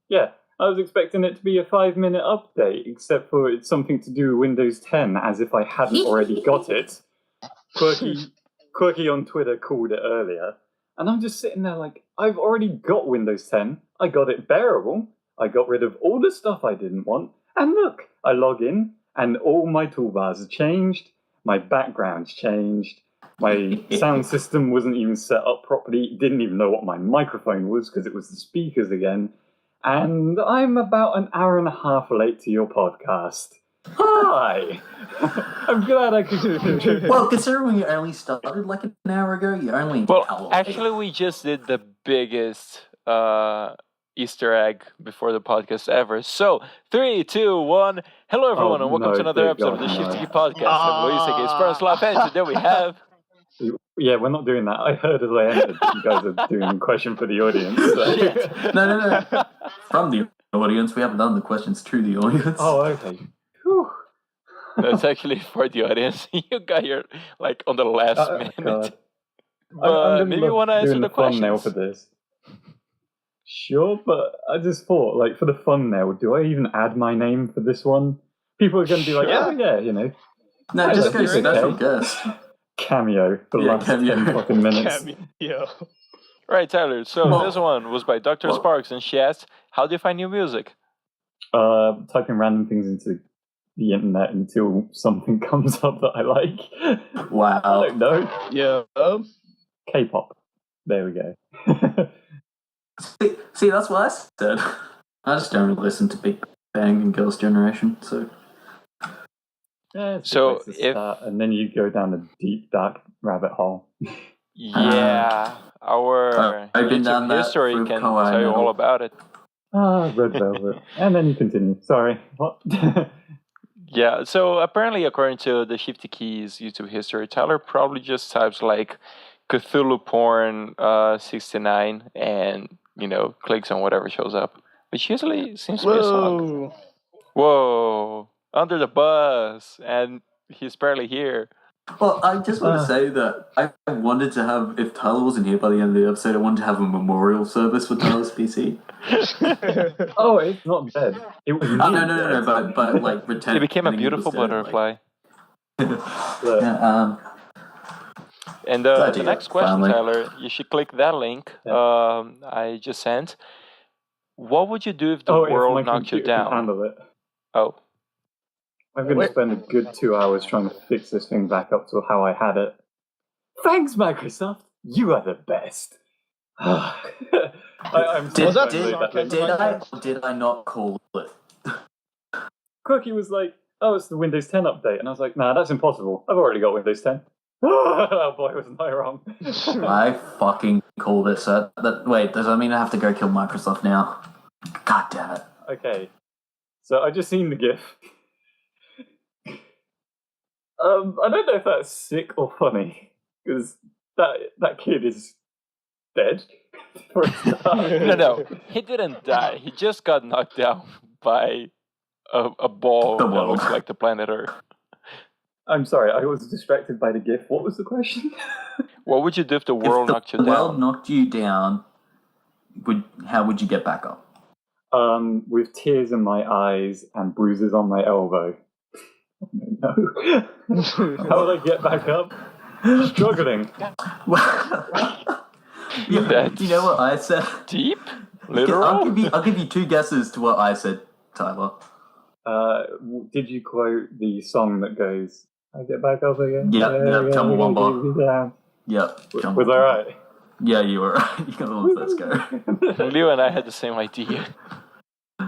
Yeah, I was expecting it to be a 5-minute update, except for it's something to do with Windows 10, as if I hadn't already got it. Quirky on Twitter called it earlier, and I'm just sitting there like, I've already got Windows 10, I got it bearable, I got rid of all the stuff I didn't want, and look, I log in, and all my toolbars have changed, my background's changed, my sound system wasn't even set up properly, didn't even know what my microphone was because it was the speakers again, and I'm about an hour and a half late to your podcast. Hi! I'm glad I could contribute. Well, considering you only started like an hour ago, you only... Well, actually, we just did the biggest Easter egg before the podcast ever. So, 3, 2, 1. Hello, everyone, and welcome to another episode of the Shifty podcast. I'm Luís, aka SpartanSloth, and today we have... Yeah, we're not doing that. I heard as I entered that you guys are doing a question for the audience. So. Shit. No. From the audience. We haven't done the questions to the audience. Oh, okay. Whew. That's actually for the audience. You got here, like, on the last minute. God. But maybe you want to answer the thumbnail questions. for this. Sure, but I just thought, like, for the thumbnail, do I even add my name for this one? People are going to be like, oh, yeah, No, just go special guest. Cameo for the last 10 fucking minutes. Cameo. Right, Tyler. So this one was by Dr. Sparks, and she asked, how do you find new music? Typing random things into the internet until something comes up that I like. Wow. I don't know. Yeah. K-pop. There we go. See, that's what I said. I just don't listen to Big Bang and Girls' Generation, so... Yeah, so and then you go down a deep, dark rabbit hole. Yeah, our I've been YouTube down that history through can Kawaii tell you Metal. all about it. Red Velvet. And then you continue. Sorry. What? Yeah, so apparently, according to the Shifty Keys YouTube history, Tyler probably just types like Cthulhu porn 69 and, clicks on whatever shows up. Which usually seems to be a song. Whoa, under the bus, and he's barely here. Well, I just want to say that I wanted to have, if Tyler wasn't here by the end of the episode, I wanted to have a memorial service for Tyler's PC. Oh, it's not dead. It was No, but like pretend It became a beautiful butterfly. Yeah, And Glad to the hear next it, question, finally. Tyler, you should click that link I just sent. What would you do if the if world my knocked you computer can down? handle it. Oh, I'm going to spend a good 2 hours trying to fix this thing back up to how I had it. Thanks, Microsoft. You are the best. I'm Did sarcasm? did I not call it? Quirky was like, "Oh, it's the Windows 10 update," and I was like, "Nah, that's impossible. I've already got Windows 10." Oh boy, wasn't I wrong? I fucking called it, sir. Wait, does that mean I have to go kill Microsoft now? God damn it. Okay, so I just seen the GIF. I don't know if that's sick or funny because that kid is dead. For a start. no, he didn't die. He just got knocked down by a ball The that world. looks like the planet Earth. I'm sorry, I was distracted by the GIF. What was the question? What would you do if the world knocked you If the world down? knocked you down, how would you get back up? With tears in my eyes and bruises on my elbow. No. How would I get back up? Struggling. you That's know what I said? Deep? Literal? I'll give you two guesses to what I said, Tyler. Did you quote the song that goes, "I get back up again"? Yep, Chumbawamba. Yeah. Yep. Was I right? Yeah, you were right. You got the one first go. Leo and I had the same idea.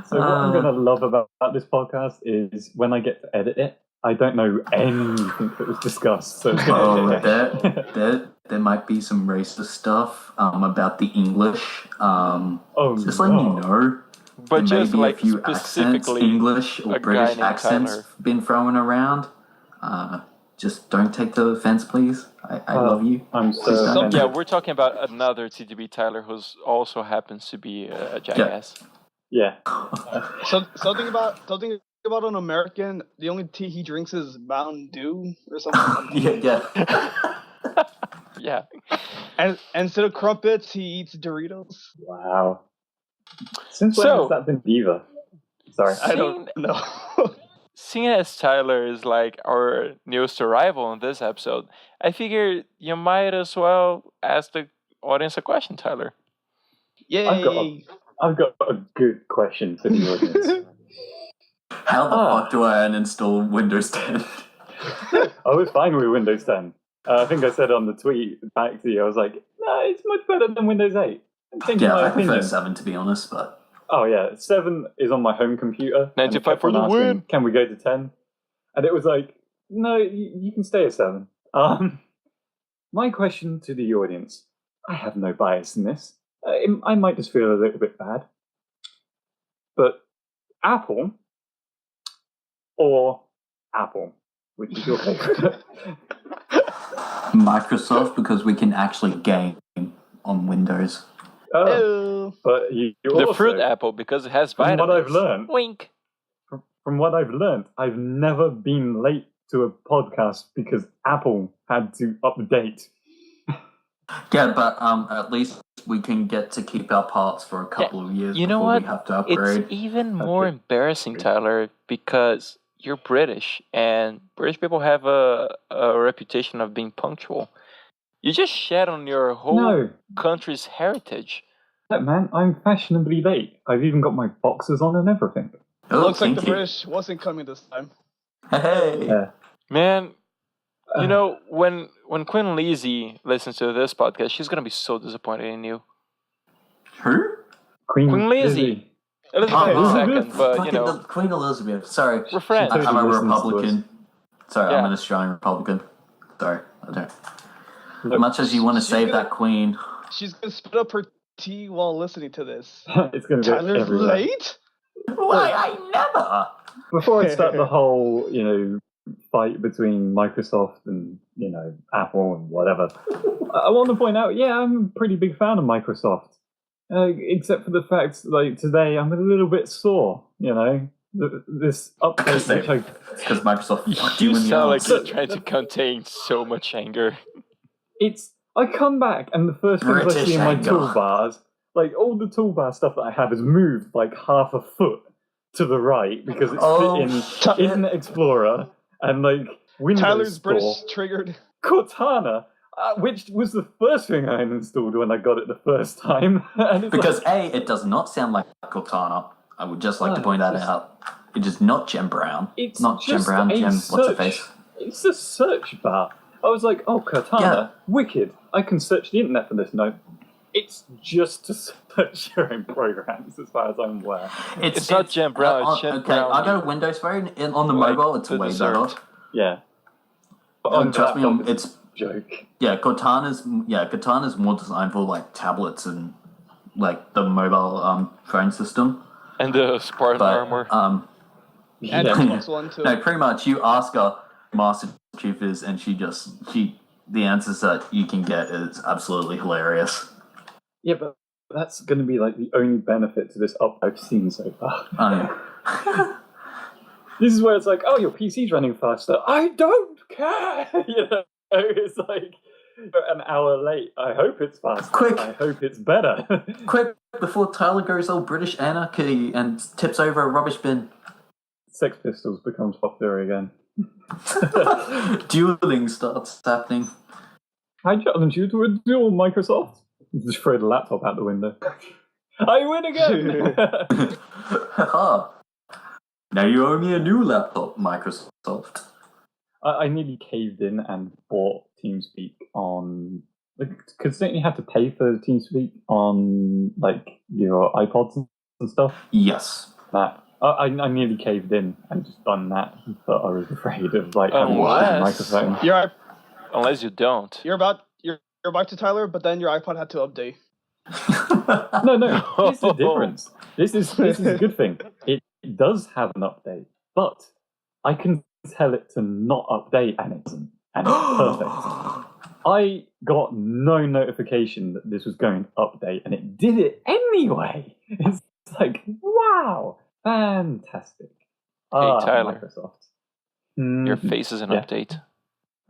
So what I'm going to love about this podcast is when I get to edit it, I don't know anything that was discussed. So it's going to there might be some racist stuff about the English. Just no. letting you know. But There just may be like a few accents, specifically English a or guy British named accents Tyler. been thrown around. Just don't take the offense, please. I love you. I'm Please so don't. Yeah, we're talking about another TDBTyler who's also happens to be a jackass. Yeah. So something about an American. The only tea he drinks is Mountain Dew or something. Yeah. Yeah. And instead of crumpets, he eats Doritos. Wow. Since when has that been diva? Sorry. I don't know. Seeing as Tyler is like our newest arrival in this episode, I figure you might as well ask the audience a question, Tyler. Yay! I've got a good question for the audience. How the fuck do I uninstall Windows 10? I was fine with Windows 10. I think I said on the tweet back to you, I was like, no, it's much better than Windows 8. I'm changing my I opinion. prefer 7 to be honest, but... Oh yeah, 7 is on my home computer. 95 for the asking, win. Can we go to 10? And it was like, no, you can stay at 7. My question to the audience, I have no bias in this. I might just feel a little bit bad. But Apple or Apple, which is your favorite? Microsoft, because we can actually game on Windows. Oh. But you The also, fruit apple, because it has from vitamins. what I've learned, Wink. From what I've learned, I've never been late to a podcast because Apple had to update. Yeah, but at least we can get to keep our parts for a couple of years You know before what? we have to upgrade. It's even more Okay. embarrassing, Tyler, because you're British, and British people have a reputation of being punctual. You just shed on your whole No, country's heritage. man, I'm fashionably late. I've even got my boxers on and everything. Oh, Looks like thank the you. British wasn't coming this time. Hey! Yeah. Man, you know, when Queen Lizzie listens to this podcast, she's going to be so disappointed in you. Who? Queen Lizzie. Elizabeth Oh, II, but, you fucking know, Queen Elizabeth. Sorry. we're friends. She I'm a listens to Republican. Sorry, Yeah. I'm an Australian Republican. Sorry, I don't. Look, As much as you want to she's save gonna- that Queen. She's gonna spit up her tea while listening to this. it's going to be Tyler's everywhere. late? Why? I never! Before I start the whole, fight between Microsoft and, Apple and whatever, I want to point out, yeah, I'm a pretty big fan of Microsoft. Except for the fact, like, today I'm a little bit sore, this update, which I Because Microsoft fucked you You in the sound like arse. you're trying to contain so much anger. I come back and the first things I British see in my anger. toolbars, like all the toolbar stuff that I have is moved like half a foot to the right because it's fit in Internet Explorer and like Windows Tyler's Store. British triggered. Cortana, which was the first thing I installed when I got it the first time. And it's Because it does not sound like Cortana. I would just like to point that out. It is not Gem Brown. It's not Gem just Brown. a Gem, what's her search- face? It's a search bar. I was like, oh, Cortana, Yeah. wicked. I can search the internet for this. No, it's just to search your own programs, as far as I'm aware. It's not Gem Brown, it's Gem okay, Brown. I got a Windows phone on the Like mobile. It's the way dessert. better. Yeah. But Oh, trust me, laptop, it's a joke. Cortana's more designed for like tablets and like the mobile phone system. And the Spartan But armor. And Yeah. Xbox One too. No, pretty much. You ask her Master Chief is, and the answers that you can get is absolutely hilarious. Yeah, but that's going to be like the only benefit to this up I've seen so far. This is where it's like, oh, your PC's running faster. I don't care. You know, it's like an hour late. I hope it's faster. Quick. I hope it's better. Quick, before Tyler goes all British anarchy and tips over a rubbish bin. Sex Pistols becomes popular again. Dueling starts happening. I challenge you to a duel, Microsoft. Just throw the laptop out the window. I win again! Haha. Now you owe me a new laptop, Microsoft. I nearly caved in and bought TeamSpeak on... Because don't you have to pay for TeamSpeak on like your iPods and stuff? Yes. That I nearly caved in and just done that, but I was afraid of like having a Unless- microphone. Unless you don't. You're about to Tyler, but then your iPod had to update. No. Here's the difference. This is a good thing. It does have an update, but I can tell it to not update, and it doesn't, and it's perfect. I got no notification that this was going to update, and it did it anyway. It's like, wow, fantastic. Tyler. Microsoft. Your Mhm. face is an Yeah. update.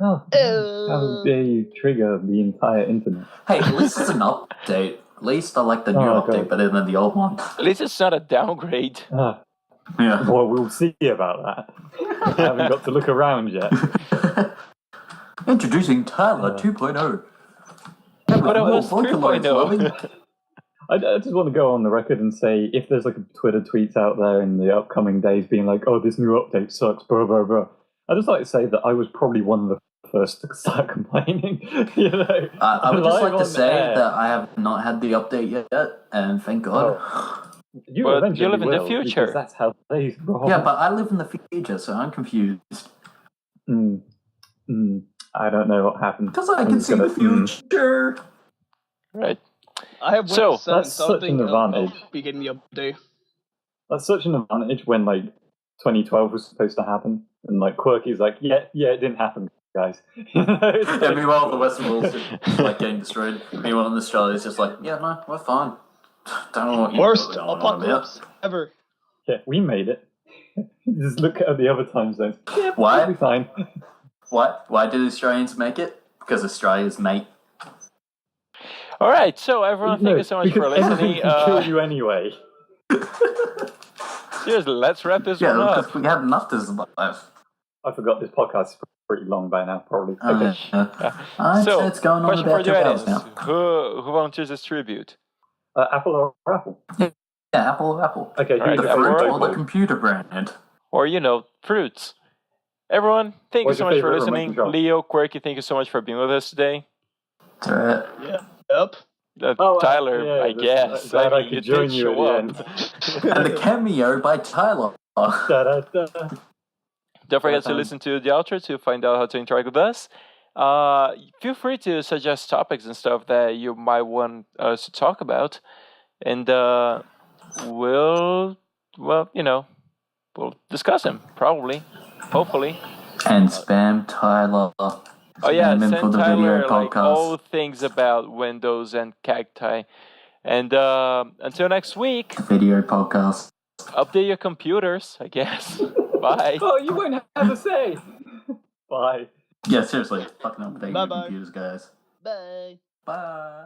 Oh, how dare you trigger the entire internet? Hey, at least it's an update. At least I like the new Oh, update God. better than the old one. At least it's not a downgrade. Yeah. Well, we'll see about that. I haven't got to look around yet. Introducing Tyler 2.0. But it More was Vocaloids, 3.0. loving. I just want to go on the record and say, if there's like a Twitter tweets out there in the upcoming days being like, oh, this new update sucks, blah, blah, blah. I'd just like to say that I was probably one of the first to start complaining. You know, I would just live like to on say air. that I have not had the update yet, and thank God. You But eventually you live in the will, future. because that's how they roll. Yeah, but I live in the future, so I'm confused. I don't know what happened. Because I I'm can just see the gonna- future. Right. I have So, Windows 7, that's so such I'm thinking an advantage. of beginning the update. That's such an advantage when like 2012 was supposed to happen, and like Quirky's like, yeah, it didn't happen, guys. It's Yeah, like- meanwhile, the Western world's just, like getting destroyed. Meanwhile, in Australia, it's just like, yeah, no, we're fine. Don't know what you're Worst going on apocalypse ever. Yeah, we made it. Just look at the other time zones. Yeah, Why? we'll be fine. Why did Australians make it? Because Australia's mate. All right. So, everyone, thank you so much for because everything listening. can kill you anyway. Seriously, let's wrap this Yeah, one up. because we had enough to survive. I forgot this podcast is pretty long by now, probably. Oh, Okay. yeah. So, It's going on question for about the 2 audience: hours now. Who volunteers this tribute? Apple or Apple? Yeah, Apple. Okay, All right, who's The your Apple fruit favorite or the Apple? computer brand? Or, fruits. Everyone, thank What's you so your much for favorite listening. remote control? Leo, Quirky, thank you so much for being with us today. That's right. Yep. Tyler, yeah, I guess. glad I mean, could you join did you at show the up. end. And the cameo by Tyler. Da-da-da. Don't forget to Awesome. listen to the outro to find out how to interact with us. Feel free to suggest topics and stuff that you might want us to talk about. And we'll discuss them, probably. Hopefully. And spam Tyler. Oh yeah, Spam him send Tyler like podcast. all things about Windows and cacti. And until next week. Video podcast. Update your computers, I guess. Bye. Oh, you won't have a say. Bye. Yeah, seriously. Fucking update your Bye-bye. computers, guys. Bye. Bye.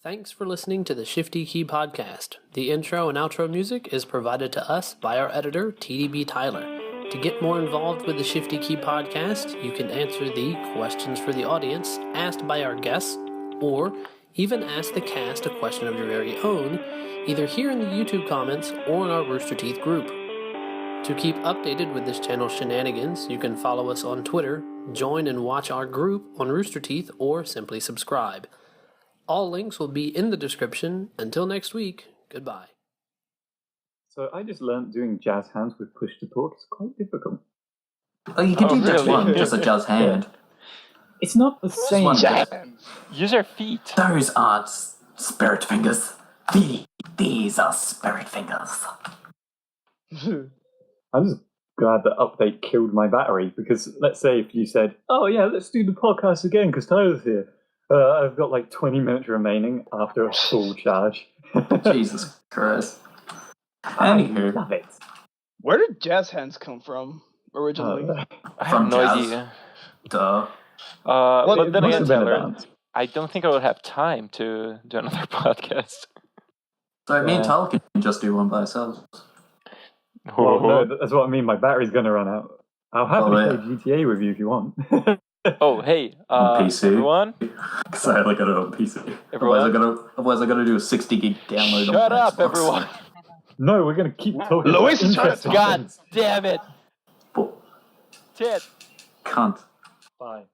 Thanks for listening to the Shifty Key Podcast. The intro and outro music is provided to us by our editor, TDBTyler. To get more involved with the Shifty Key Podcast, you can answer the questions for the audience asked by our guests, or even ask the cast a question of your very own, either here in the YouTube comments or in our Rooster Teeth group. To keep updated with this channel's shenanigans, you can follow us on Twitter, join and watch our group on Rooster Teeth, or simply subscribe. All links will be in the description. Until next week, goodbye. So I just learned doing jazz hands with push to talk is quite difficult. Oh, you can do just really? one, just a jazz hand. It's not the same. one. Use your feet. Those aren't spirit fingers. These are spirit fingers. I'm just glad that update killed my battery, because let's say if you said, oh yeah, let's do the podcast again because Tyler's here. I've got like 20 minutes remaining after a full charge. Jesus Christ. I Anywho, love it. Where did jazz hands come from originally? I have From no jazz. idea. duh. But it then must again, have been a Tyler, dance. I don't think I would have time to do another podcast. So me and Yeah. Tyler can just do one by ourselves. Well, no, that's what I mean. My battery's going to run out. I'll happily Oh, play GTA with you if you want. Oh, hey, On PC. everyone. Because I only got it on PC. Everyone? Otherwise I gotta do a 60 gig download on Shut up, Xbox. everyone. No, we're going to keep talking. Luís about is trying to interesting God things. damn it. Bull- Tit. Cunt. Bye.